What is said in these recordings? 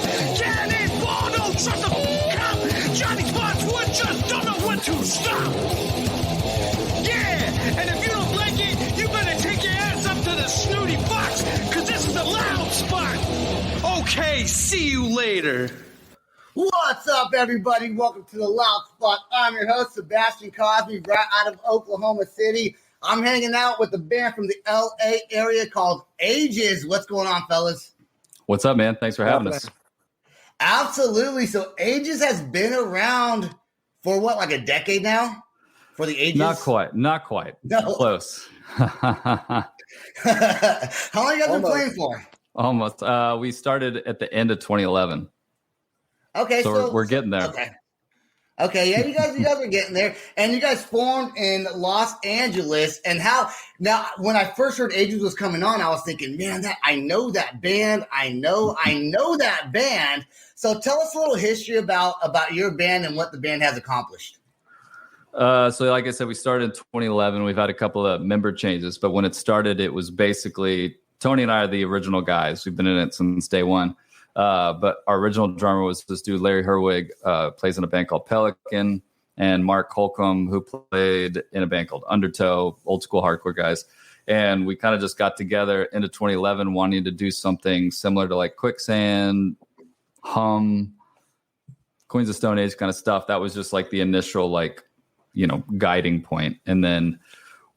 cops. Cannonball, don't trust a cop. Johnny Spotswood just don't know when to stop. Yeah, and if you don't like it, you better take your ass up to the snooty box, because this is the loud spot. Okay, see you later. What's up, everybody? Welcome to the Loud Spot. I'm your host, Sebastian Cosby, right out of Oklahoma City. I'm hanging out with a band from the LA area called AEGES. What's going on, fellas? What's up, man? Thanks for having us. Absolutely. So AEGES has been around for what, like a decade now? For the AEGES? Not quite. No. Close. How long you guys been playing for? Almost. We started at the end of 2011. Okay, so we're getting there. Okay, yeah, you guys are getting there, and you guys formed in Los Angeles. And how now? When I first heard AEGES was coming on, I was thinking, man, I know that band. I know that band. So tell us a little history about your band and what the band has accomplished. So, like I said, we started in 2011. We've had a couple of member changes, but when it started, it was basically Tony and I are the original guys. We've been in it since day one. But our original drummer was this dude, Larry Herwig, plays in a band called Pelican, and Mark Holcomb, who played in a band called Undertow, old school hardcore guys. And we kind of just got together into 2011 wanting to do something similar to like Quicksand, Hum, Queens of Stone Age kind of stuff. That was just like the initial, guiding point. And then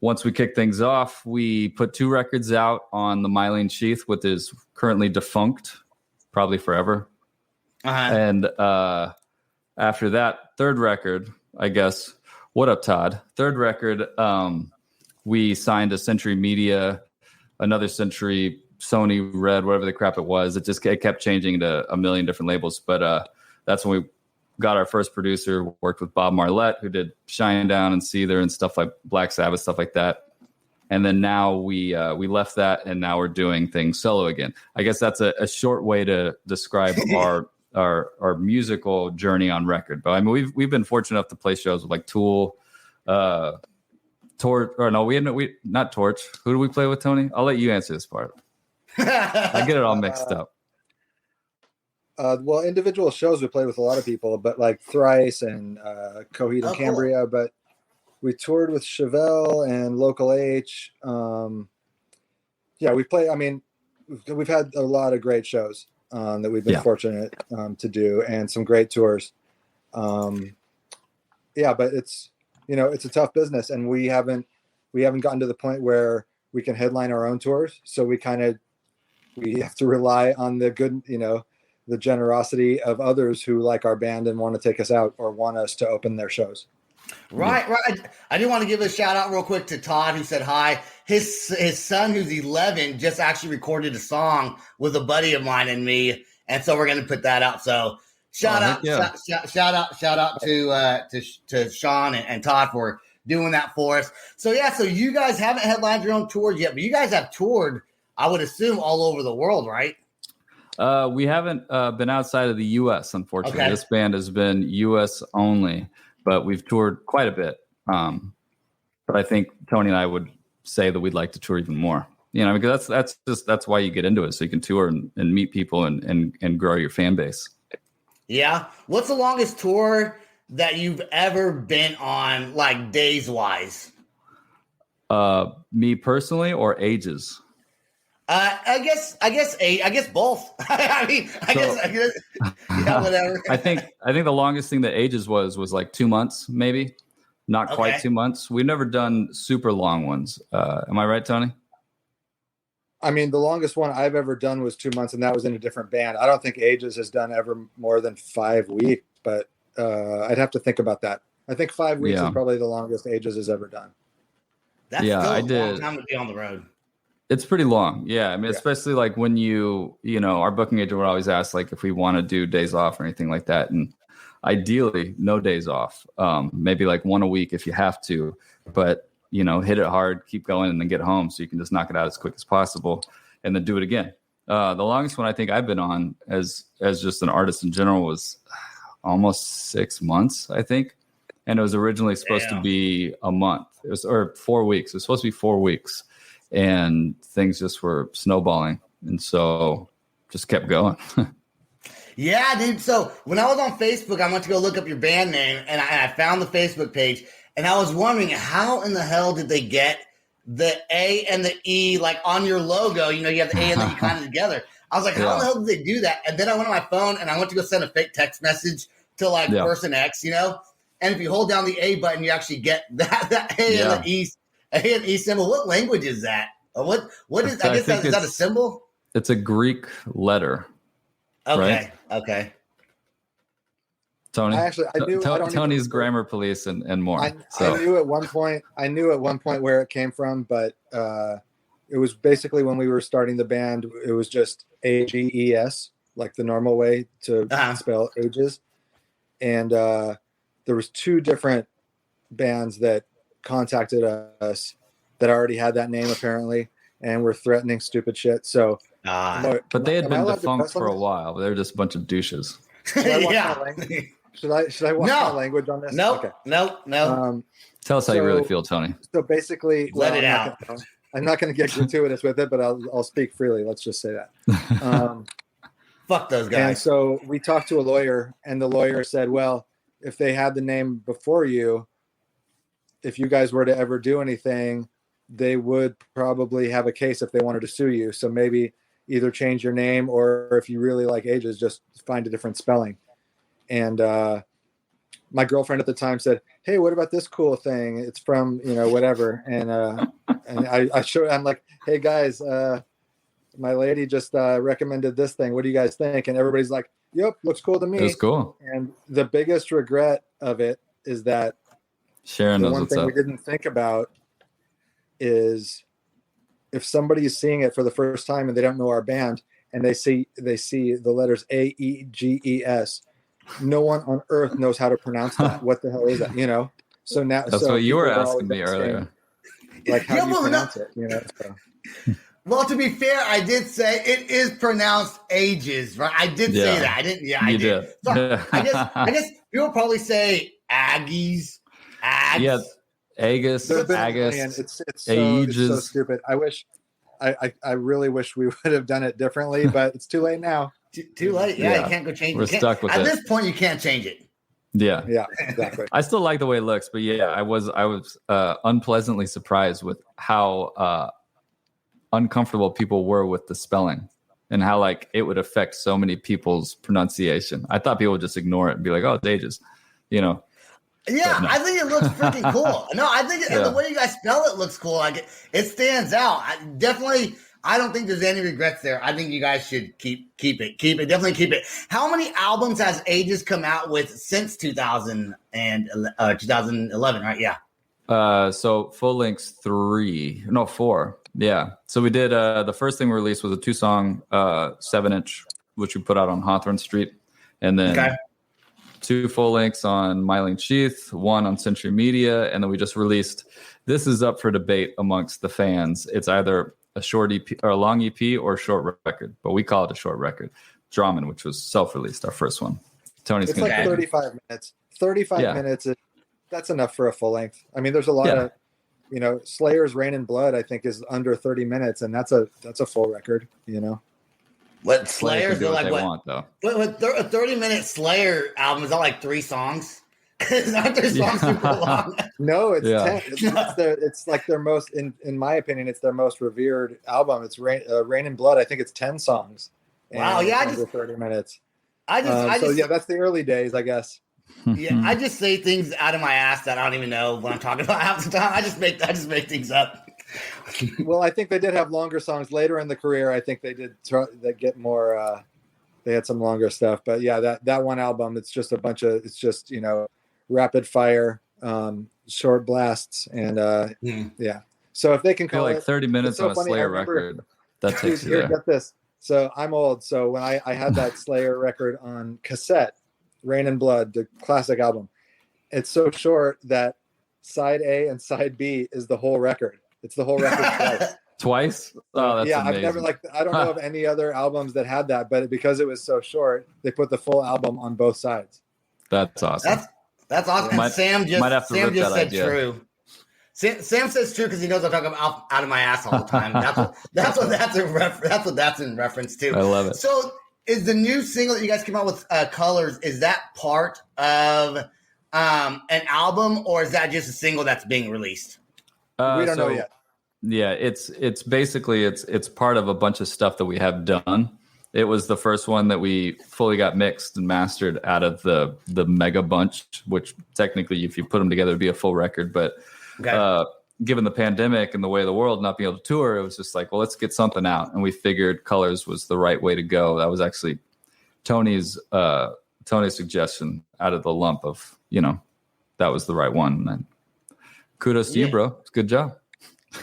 once we kicked things off, we put 2 records out on the Mylene Sheath, which is currently defunct. Probably forever. And after that, third record, I guess. What up, Todd? Third record, we signed to Century Media, another Century, Sony, Red, whatever the crap it was. It kept changing to a million different labels. But that's when we got our first producer, worked with Bob Marlette, who did Shinedown and Seether and stuff like Black Sabbath, stuff like that. And then now we left that, and now we're doing things solo again. I guess that's a short way to describe our musical journey on record. But I mean, we've been fortunate enough to play shows with like Tool, Torch. Or no, we not Torch. Who do we play with, Tony? I'll let you answer this part. I get it all mixed up. Well, individual shows we played with a lot of people, but like Thrice and Coheed and Cambria, but. We toured with Chevelle and Local H. We play. I mean, we've had a lot of great shows that we've been fortunate to do, and some great tours. But it's it's a tough business, and we haven't gotten to the point where we can headline our own tours. So we have to rely on the good, the generosity of others who like our band and want to take us out or want us to open their shows. Right. I do want to give a shout out real quick to Todd, who said hi. His son, who's 11, just actually recorded a song with a buddy of mine and me, and so we're going to put that out. So shout out to Sean and Todd for doing that for us. So so you guys haven't headlined your own tours yet, but you guys have toured, I would assume, all over the world, right? We haven't been outside of the U.S. Unfortunately, Okay. This band has been U.S. only. But we've toured quite a bit. But I think Tony and I would say that we'd like to tour even more. Because that's why you get into it, so you can tour and meet people and grow your fan base. Yeah. What's the longest tour that you've ever been on, like days wise? Me personally, or AEGES? I guess both. I guess whatever. I think the longest thing that AEGES was like 2 months, maybe. Not quite 2 months. We've never done super long ones. Am I right, Tony? I mean, the longest one I've ever done was 2 months, and that was in a different band. I don't think AEGES has done ever more than 5 weeks, but I'd have to think about that. I think 5 weeks is probably the longest AEGES has ever done. That's still a long time to be on the road. It's pretty long. Yeah. I mean, especially like when our booking agent would always ask like if we want to do days off or anything like that. And ideally no days off, maybe like 1 a week if you have to, but hit it hard, keep going, and then get home so you can just knock it out as quick as possible and then do it again. The longest one I think I've been on as just an artist in general was almost 6 months, I think. And it was originally supposed to be a month. It was, or 4 weeks. It was supposed to be 4 weeks. And things just were snowballing. And so just kept going. Yeah, dude. So when I was on Facebook, I went to go look up your band name, and I found the Facebook page, and I was wondering how in the hell did they get the A and the E like on your logo? You know, you have the A and the E kind of together. I was like, how the hell did they do that? And then I went on my phone and I went to go send a fake text message to like person X, you know. And if you hold down the A button, you actually get that A and the A and E symbol. What language is that? What is? I guess is that a symbol? It's a Greek letter. Okay. Right? Okay. Tony, I knew Tony's grammar police and more. I knew at one point where it came from, but it was basically when we were starting the band. It was just AGES, like the normal way to spell ages. And there was 2 different bands that contacted us that already had that name apparently, and were threatening stupid shit. So, but they had been defunct for a while. They're just a bunch of douches. Should I watch my language on this? Nope. Okay. Nope. Tell us how you really feel, Tony. So basically, let it out. I'm not going to get gratuitous with it, but I'll speak freely. Let's just say that. Fuck those guys. And so we talked to a lawyer, and the lawyer said, well, if they had the name before you, if you guys were to ever do anything, they would probably have a case if they wanted to sue you. So maybe either change your name, or if you really like Ages, just find a different spelling. And my girlfriend at the time said, hey, what about this cool thing? It's from, whatever. And I showed, I'm like, hey guys, my lady just recommended this thing. What do you guys think? And everybody's like, yep, looks cool to me. It's cool. And the biggest regret of it is that Sharon knows one what's thing up. we didn't think about is if somebody is seeing it for the first time and they don't know our band and they see the letters AEGES, no one on earth knows how to pronounce that. What the hell is that? So now that's what you were asking me earlier. Like, how do you pronounce it? So. Well, to be fair, I did say it is pronounced ages, right? I did say that. I didn't. Yeah, I did. So I guess people probably say Aggies. Yeah, AEGES, AEGES. It's so stupid. I really wish we would have done it differently, but it's too late now. Too late. Yeah, you can't go change it. We're stuck with it. At this point, you can't change it. Yeah, exactly. I still like the way it looks, but yeah, I was unpleasantly surprised with how uncomfortable people were with the spelling and how like it would affect so many people's pronunciation. I thought people would just ignore it and be like, "Oh, it's Ages," Yeah, no. I think it looks freaking cool. No, I think the way you guys spell it looks cool. Like it stands out. I don't think there's any regrets there. I think you guys should keep it. Definitely keep it. How many albums has Ages come out with since 2011, right? Yeah. So full lengths 4. Yeah. So we did the first thing we released was a 2-song 7-inch, which we put out on Hawthorne Street. And then 2 full lengths on Myling Sheath, 1 on Century Media, and then we just released. This is up for debate amongst the fans. It's either a short EP or a long EP or a short record, but we call it a short record. Draman, which was self-released, our first one. Tony's it's like 35 minutes. 35 minutes. That's enough for a full length. I mean, there's a lot of, Slayer's Rain and Blood, I think, is under 30 minutes, and that's a full record. What Slayer's do like? They what? Want, though. What a 30-minute Slayer album is that like 3 songs? Aren't their songs super long? No, it's 10. It's like their most, in my opinion, it's their most revered album. It's Rain and Blood. I think it's 10 songs. Wow, yeah, under 30 minutes. That's the early days, I guess. Yeah, I just say things out of my ass that I don't even know what I'm talking about half the time. I just make things up. Well, I think they did have longer songs later in the career. I think they did get more. They had some longer stuff, but yeah, that one album, it's just a bunch of, rapid fire, short blasts, and yeah. So if they can call like 30 minutes on a Slayer record, that takes you there. Get this. So I'm old. So when I had that Slayer record on cassette, Rain and Blood, the classic album, it's so short that side A and side B is the whole record. It's the whole record twice. Twice? Oh, that's amazing. I've never I don't know of any other albums that had that, but because it was so short, they put the full album on both sides. That's awesome. That's awesome. And Sam just said idea. true. Sam says true because he knows I'm talking out of my ass all the time. That's what that's in reference to. I love it. So is the new single that you guys came out with, Colors, is that part of an album, or is that just a single that's being released? We don't know yet. Yeah, it's basically it's part of a bunch of stuff that we have done. It was the first one that we fully got mixed and mastered out of the mega bunch, which technically, if you put them together, it'd be a full record. But given the pandemic and the way of the world not being able to tour, it was just like, well, let's get something out. And we figured Colors was the right way to go. That was actually Tony's suggestion out of the lump of, that was the right one. And kudos to you, bro. It's a good job.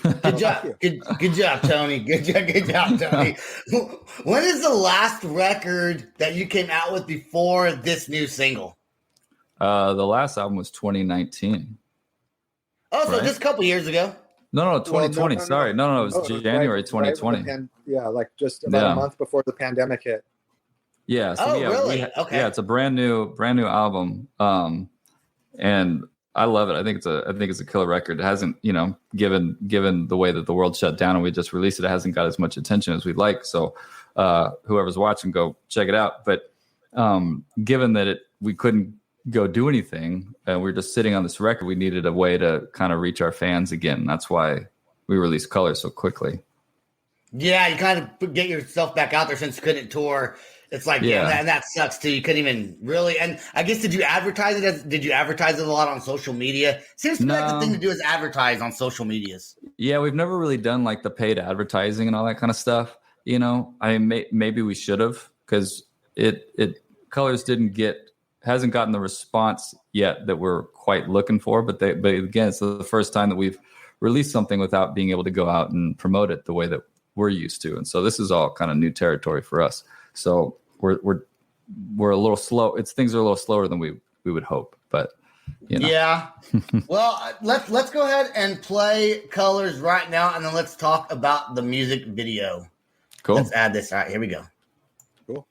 Good job. Good job, Tony. Good job, Tony. When is the last record that you came out with before this new single? The last album was 2019. Oh, so just a couple years ago. No, 2020. Sorry. No, it was January 2020. Like just about a month before the pandemic hit. Yeah. So really? Okay. Yeah, it's a brand new album. And I love it. I think it's a killer record. It hasn't, given the way that the world shut down and we just released it, it hasn't got as much attention as we'd like. So whoever's watching, go check it out. But given that we couldn't go do anything and we're just sitting on this record, we needed a way to kind of reach our fans again. That's why we released Colors so quickly. Yeah, you kind of get yourself back out there since you couldn't tour. It's like, and that sucks too. You couldn't even really, and I guess, did you advertise it a lot on social media? Seems to be like the thing to do is advertise on social medias. Yeah, we've never really done like the paid advertising and all that kind of stuff. Maybe we should have, because Colors hasn't gotten the response yet that we're quite looking for. But again, it's the first time that we've released something without being able to go out and promote it the way that we're used to. And so this is all kind of new territory for us. So we're a little slow. Things are a little slower than we would hope, but Yeah. Well, let's go ahead and play Colors right now, and then let's talk about the music video. Cool. Let's add this. All right, here we go. Cool.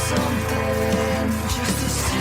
Something just to see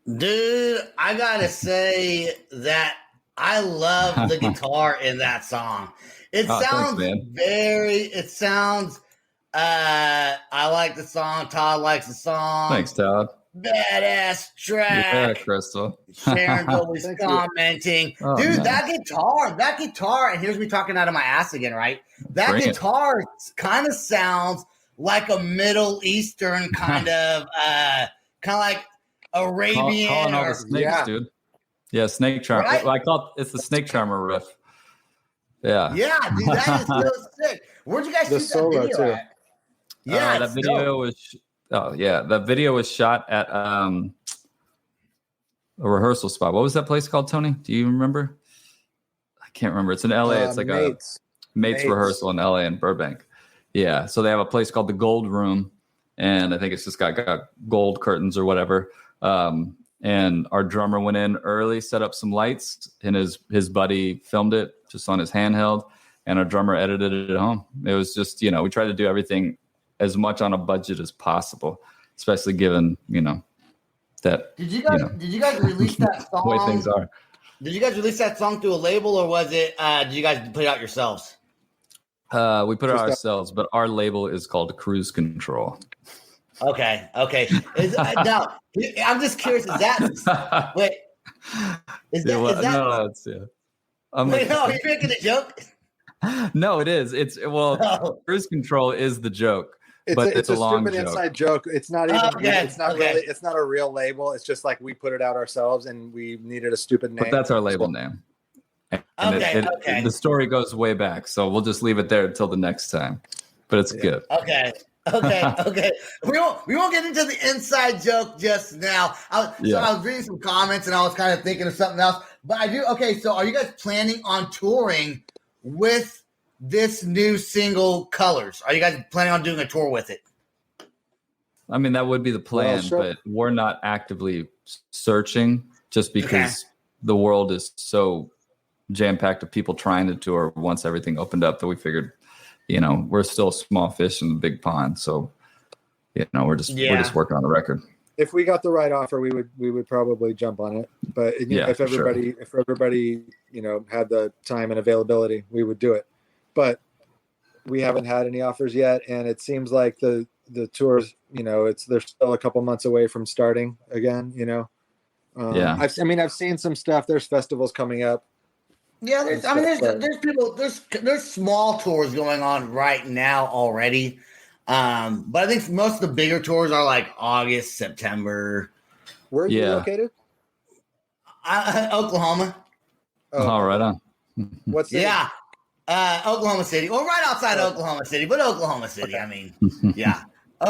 Dude, I gotta say that I love the guitar in that song. It Oh, sounds thanks, man. it sounds I like the song, Todd likes the song. Thanks, Todd. Badass Yeah, track. Crystal. Sharon's always Thank you. commenting. Oh, Dude, nice. that guitar, and here's me talking out of my ass again, right? That Bring it. guitar kind of sounds like a Middle Eastern kind of like Arabian Calling all or the snakes, Yeah. dude. Yeah, snake charmer. Right? I call it's the snake charmer riff. Yeah. yeah, dude, that is so sick. Where'd you guys The shoot that solo, video too. at? Yeah, that video was. Oh yeah, that video was shot at a rehearsal spot. What was that place called, Tony? Do you remember? I can't remember. It's in LA. It's like Mates. a Mates rehearsal in LA in Burbank. Yeah, so they have a place called the Gold Room, and I think it's just got gold curtains or whatever. And our drummer went in early, set up some lights, and his buddy filmed it just on his handheld, and our drummer edited it at home. It was just, we tried to do everything as much on a budget as possible, especially given, that. Did you guys release that song? The way things are. Did you guys release that song through a label, or was it? Did you guys put it out yourselves? We put it out ourselves, but our label is called Cruise Control. Okay. Now, I'm just curious. Is that wait? Is that? Is that No, it's yeah. wait, no, you're making a joke. No, it is. No. Cruise Control is the joke. It's But it's it's a a long stupid joke. inside joke. It's not even. Okay, It's not okay. really. It's not a real label. It's just like we put it out ourselves, and we needed a stupid name. But that's our label name. And Okay. The story goes way back, so we'll just leave it there until the next time. But it's good. Okay. We won't get into the inside joke just now. So I was reading some comments and I was kind of thinking of something else. But I do. Okay, so are you guys planning on touring with this new single, Colors? Are you guys planning on doing a tour with it? I mean, that would be the plan, sure. but we're not actively searching just because the world is so jam-packed of people trying to tour once everything opened up that we figured, we're still small fish in the big pond. So, we're just working on a record. If we got the right offer, we would probably jump on it. But if everybody had the time and availability, we would do it. But we haven't had any offers yet, and it seems like the tours, they're still a couple months away from starting again. I've seen some stuff. There's festivals coming up. Yeah, there's small tours going on right now already. But I think most of the bigger tours are like August, September. Where are you located? Oklahoma. Oh, right on. What's the Oklahoma City. Well, right outside Oklahoma City, but Oklahoma City. I mean, yeah.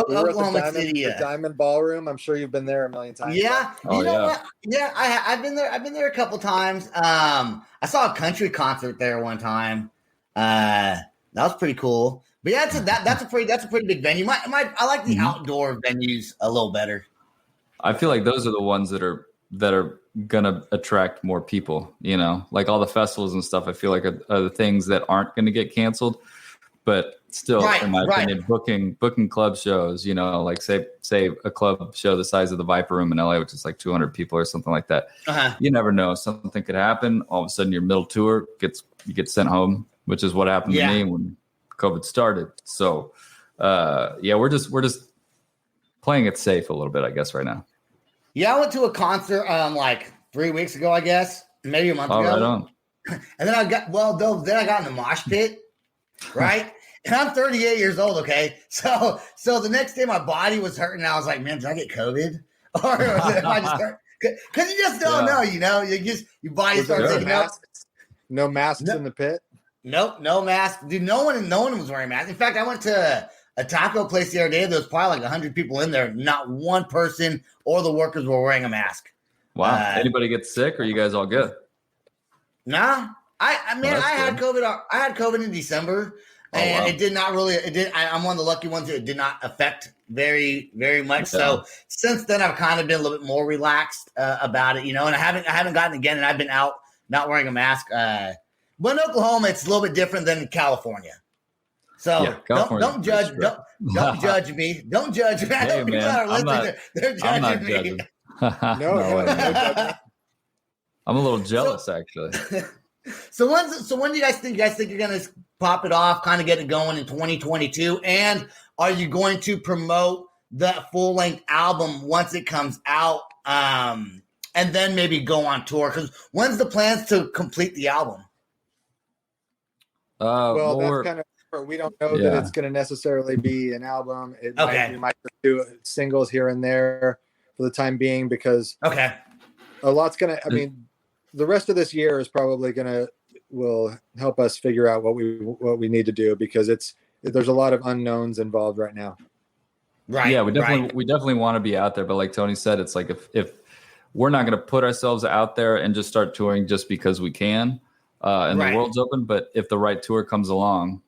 We were Oklahoma at City. the Diamond Ballroom. I'm sure you've been there a million times. Yeah. Oh, you know what? Yeah, I've been there. I've been there a couple times. I saw a country concert there one time. That was pretty cool. But yeah, that's a pretty big venue. I like the outdoor venues a little better. I feel like those are the ones that are gonna attract more people. Like all the festivals and stuff. I feel like are the things that aren't going to get canceled, but still, in my opinion, booking club shows. Like say a club show the size of the Viper Room in LA, which is like 200 people or something like that. You never know, something could happen. All of a sudden, your middle tour you get sent home, which is what happened to me when COVID started. So, we're just playing it safe a little bit, I guess, right now. Yeah, I went to a concert like 3 weeks ago, I guess, maybe a month ago. Right on. And then I got in the mosh pit, right? And I'm 38 years old, okay? So the next day my body was hurting, and I was like, man, did I get COVID? Or if I just hurt? Because you just don't know, your body starts taking masks. No masks in the pit? Nope, no mask. Dude, no one was wearing masks. In fact, I went to a taco place the other day. There was probably like 100 people in there. Not one person or the workers were wearing a mask. Wow. Anybody get sick, or you guys all good? Nah. I had COVID. I had COVID in December, and it did not really. It did. I'm one of the lucky ones that it did not affect very, very much. Yeah. So since then, I've kind of been a little bit more relaxed about it, and I haven't gotten it again, and I've been out not wearing a mask. But in Oklahoma, it's a little bit different than in California. So don't judge. Don't judge me. Don't judge me. Hey, man, They're judging me. No, way. no judgment. I'm a little jealous, actually. So when do you guys think you're gonna pop it off, kind of get it going in 2022? And are you going to promote the full length album once it comes out? And then maybe go on tour? Because when's the plans to complete the album? Well, that's kind of, we don't know that it's going to necessarily be an album. We might just do singles here and there for the time being, because a lot's going to, I mean, the rest of this year is probably will help us figure out what we need to do, because there's a lot of unknowns involved right now. Right. Yeah, we definitely want to be out there, but like Tony said, it's like if we're not going to put ourselves out there and just start touring just because we can, and the world's open. But if the right tour comes along,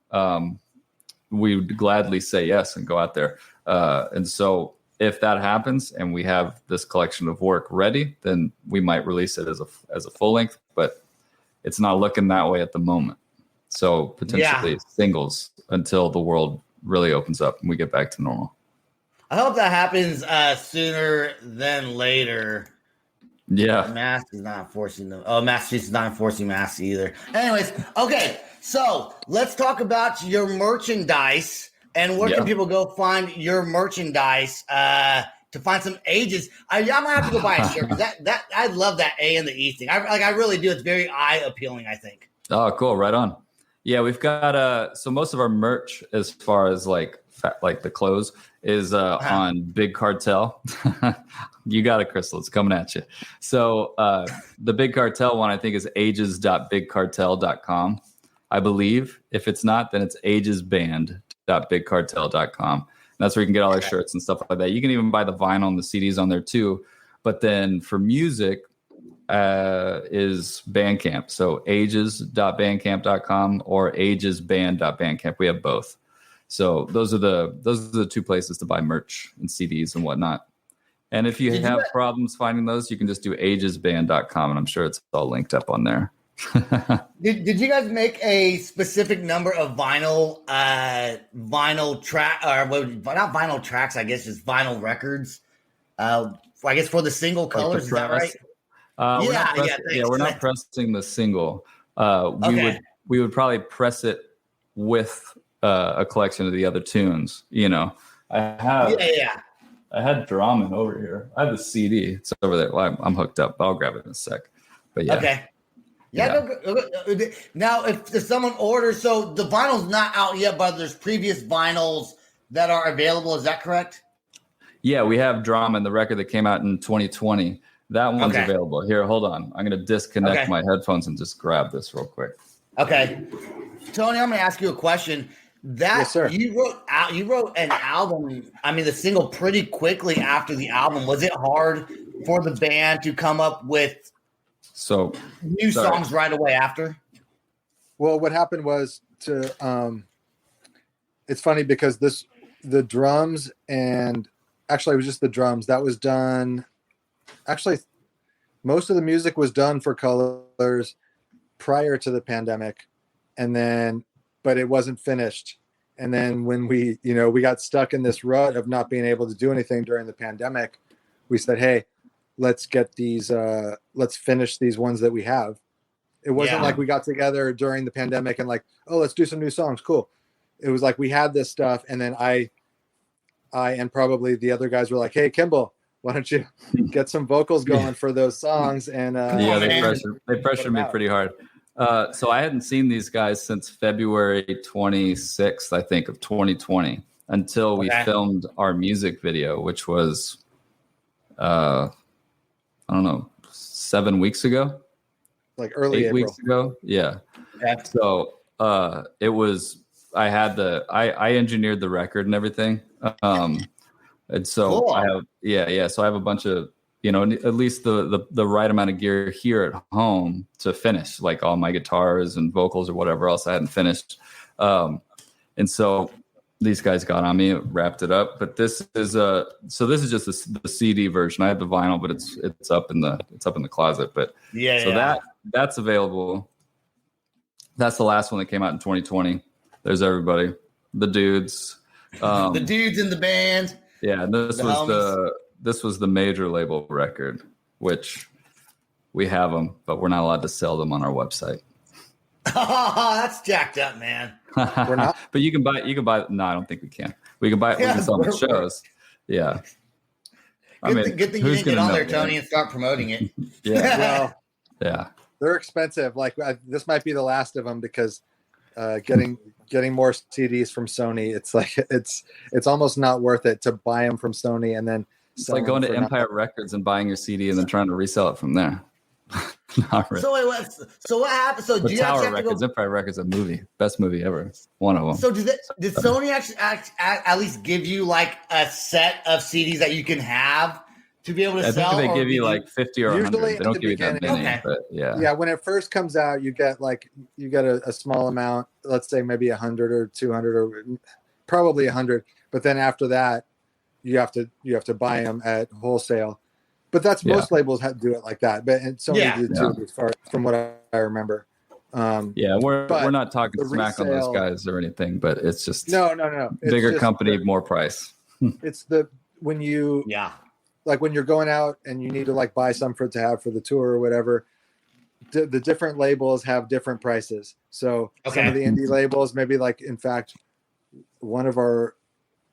we would gladly say yes and go out there. And so if that happens and we have this collection of work ready, then we might release it as a full length, but it's not looking that way at the moment. So potentially singles until the world really opens up and we get back to normal. I hope that happens sooner than later. Yeah. Mask is not enforcing them. Oh, Massachusetts is not enforcing masks either. Anyways, okay. So let's talk about your merchandise and where can people go find your merchandise to find some AEGES. I might have to go buy a shirt because that I love that A and the E thing. I really do. It's very eye appealing, I think. Oh, cool. Right on. Yeah, we've got so most of our merch, as far as like the clothes, is on Big Cartel. You got it, Crystal. It's coming at you. So the Big Cartel one, I think, is ages.bigcartel.com. I believe. If it's not, then it's agesband.bigcartel.com. That's where you can get all our shirts and stuff like that. You can even buy the vinyl and the CDs on there too. But then for music is Bandcamp. So ages.bandcamp.com or agesband.bandcamp. We have both. So those are the two places to buy merch and CDs and whatnot. And if you have problems finding those, you can just do agesband.com, and I'm sure it's all linked up on there. Did you guys make a specific number of vinyl track, or not vinyl tracks, I guess just vinyl records? I guess for the single colors, is that right? We're not pressing the single. We would probably press it with a collection of the other tunes. You know, I had Dramen over here. I have the CD. It's over there. Well, I'm hooked up. I'll grab it in a sec. But yeah. Okay. Yeah. Now, if someone orders, so the vinyl's not out yet, but there's previous vinyls that are available. Is that correct? Yeah, we have Dramen, the record that came out in 2020. That one's available. Here, hold on. I'm going to disconnect my headphones and just grab this real quick. Okay. Tony, I'm going to ask you a question. Yes, sir. You wrote an album, the single, pretty quickly after the album. Was it hard for the band to come up with new songs right away after? Well, what happened was it's funny because the drums, and actually it was just the drums that was done. Actually, most of the music was done for Colors prior to the pandemic, but it wasn't finished. And then when we got stuck in this rut of not being able to do anything during the pandemic, we said, hey, let's get these, let's finish these ones that we have. It wasn't like we got together during the pandemic and like, oh, let's do some new songs. Cool. It was like we had this stuff. And then I and probably the other guys were like, hey, Kimball, why don't you get some vocals going for those songs? And they pressured me pretty hard. So I hadn't seen these guys since February 26th, I think, of 2020, until we filmed our music video, which was, 7 weeks ago, like early 8 April. weeks ago. Yeah. So it was. I engineered the record and everything, and so cool. I have So I have a bunch of. At least the right amount of gear here at home to finish, like all my guitars and vocals or whatever else I hadn't finished. And so these guys got on me, wrapped it up. But this is just the CD version. I have the vinyl, but it's up in the closet. But that's available. That's the last one that came out in 2020. There's everybody, the dudes, the dudes in the band. Yeah, and this was this was the major label record, which we have them, but we're not allowed to sell them on our website. Oh, that's jacked up, man. We're not, but you can buy. No, I don't think we can. We can buy it. We can sell them at shows. Yeah. Good thing you didn't get on there, Tony, and start promoting it. Yeah. Well, yeah. They're expensive. Like this might be the last of them because getting more CDs from Sony, it's like it's almost not worth it to buy them from Sony and then. It's like going to Empire Records and buying your CD and then trying to resell it from there. Not really. So what happened? So but do you Tower actually have Records, to go? Empire Records, a movie, best movie ever, one of them. So did Sony actually at least give you like a set of CDs that you can have to be able to sell? I think they give you like 50 or 100. They don't give you that many. Okay. But yeah. Yeah, when it first comes out, you get a small amount. Let's say maybe 100 or 200 or probably 100. But then after that, you have to buy them at wholesale. But that's most labels do it like that. But Sony did too, as far from what I remember. We're not talking smack on those guys or anything, but it's just no. It's bigger company, more price. It's when you're going out and you need to like buy some to have for the tour or whatever. The different labels have different prices. So some of the indie labels, maybe like in fact, one of our,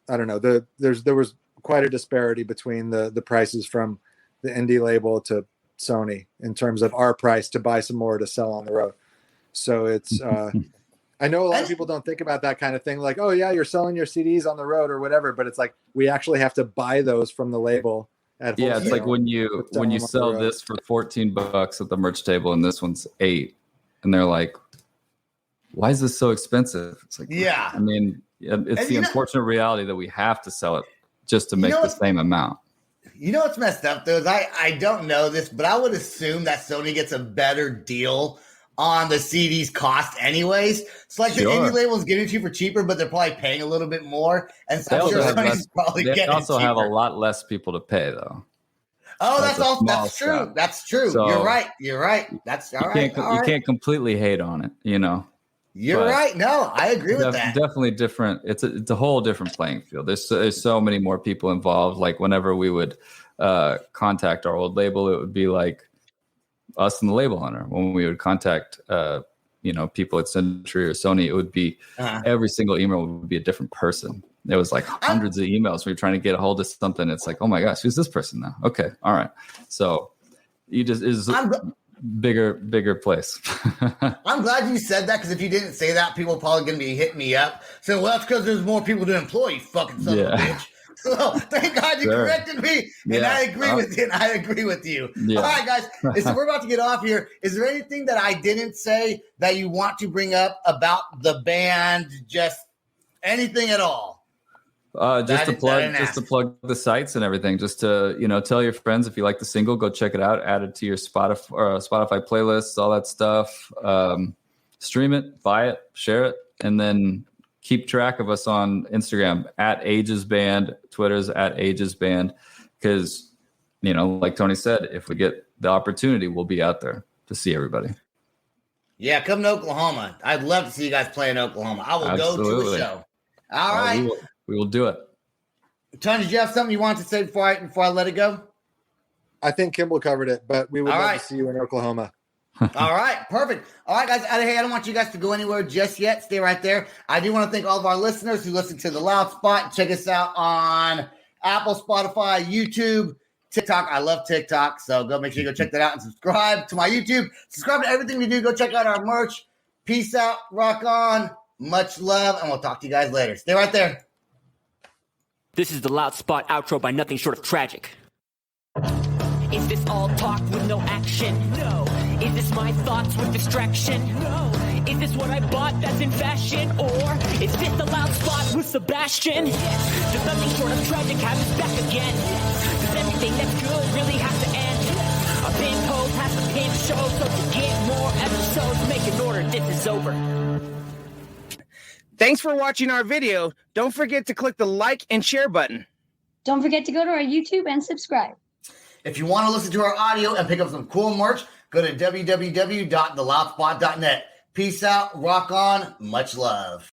I don't know, there was quite a disparity between the prices from the indie label to Sony in terms of our price to buy some more to sell on the road. So it's, I know a lot of people don't think about that kind of thing. Like, oh yeah, you're selling your CDs on the road or whatever, but it's like, we actually have to buy those from the label. It's like when you sell this for $14 at the merch table and this one's $8 and they're like, why is this so expensive? It's like, I mean, it's the unfortunate reality that we have to sell it just to make the same amount. You know what's messed up though is I don't know this, but I would assume that Sony gets a better deal on the CD's cost anyways. It's like the indie labels getting it to you for cheaper, but they're probably paying a little bit more. And so they also have a lot less people to pay though. Oh, that's true. Stuff. That's true. So You're right. That's all right. You can't completely hate on it, you know. You're right. No, I agree with that. Definitely different. It's a whole different playing field. There's so many more people involved. Like whenever we would contact our old label, it would be like us and the label hunter. When we would contact people at Century or Sony, it would be every single email would be a different person. There was like hundreds of emails. We were trying to get a hold of something. It's like, oh my gosh, who's this person now? Okay, all right. So you just bigger place. I'm glad you said that because if you didn't say that, people are probably going to be hitting me up. So, well, that's because there's more people to employ, you fucking son of a bitch. So, thank God you corrected me, and I agree with you. And I agree with you. Yeah. All right, guys. So we're about to get off here. Is there anything that I didn't say that you want to bring up about the band? Just anything at all? Just to plug the sites and everything. Just to tell your friends if you like the single, go check it out. Add it to your Spotify playlists, all that stuff. Stream it, buy it, share it, and then keep track of us on Instagram at AEGES Band, Twitter's at AEGES Band, because like Tony said, if we get the opportunity, we'll be out there to see everybody. Yeah, come to Oklahoma. I'd love to see you guys play in Oklahoma. I will go to a show. All right. We will do it. Tony, did you have something you wanted to say before I let it go? I think Kimball covered it, but we would love to see you in Oklahoma. All right, perfect. All right, guys. Hey, I don't want you guys to go anywhere just yet. Stay right there. I do want to thank all of our listeners who listen to The Loud Spot. Check us out on Apple, Spotify, YouTube, TikTok. I love TikTok, so go make sure you go check that out and subscribe to my YouTube. Subscribe to everything we do. Go check out our merch. Peace out. Rock on. Much love, and we'll talk to you guys later. Stay right there. This is the Loud Spot outro by nothing short of tragic. Is this all talk with no action? No. Is this my thoughts with distraction? No. Is this what I bought that's in fashion? Or is this the Loud Spot with Sebastian? Yes. Does nothing short of tragic have us back again? Yes. Does everything that's good really have to end? Yes. A pin pose has to pin show, so to get more episodes, make an order, this is over. Thanks for watching our video. Don't forget to click the like and share button. Don't forget to go to our YouTube and subscribe. If you want to listen to our audio and pick up some cool merch, go to www.theloudspot.net. Peace out, rock on, much love.